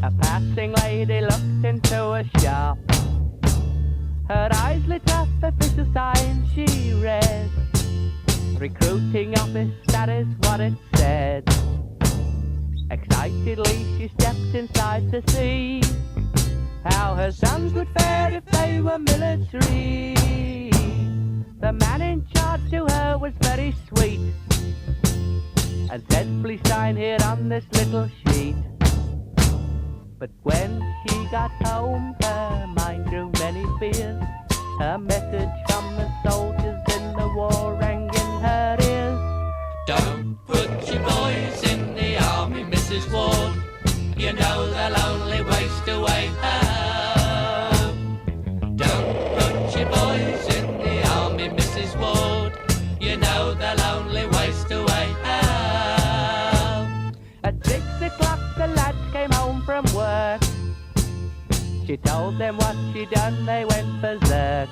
A passing lady looked into a shop. Her eyes lit up, official sign she read. Recruiting office, that is what it said. Excitedly she stepped inside to see how her sons would fare if they were military. The man in charge to her was very sweet and said, please sign here on this little sheet. But when she got home, her mind grew many fears. A message from the soldiers in the war rang in her ears. Don't put your boys in the army, Mrs. Ward. You know they'll only waste away. Oh, don't put your boys in the army, Mrs. Ward. You know they'll only waste away. Oh. At 6 o'clock the lads came home from work. She told them what she'd done, they went berserk.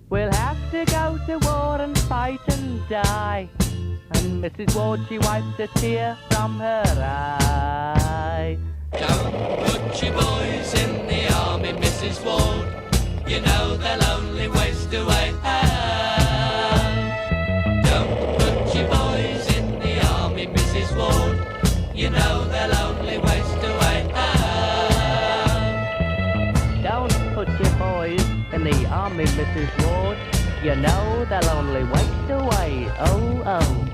We'll have to go to war and fight and die. And Mrs. Ward, she wiped a tear from her eye. Don't put your boys in the army, Mrs. Ward. You know they'll only waste away. Oh. Don't put your boys in the army, Mrs. Ward. You know they'll only waste away. Oh. Don't put your boys in the army, Mrs. Ward. You know they'll only waste away. Oh, oh.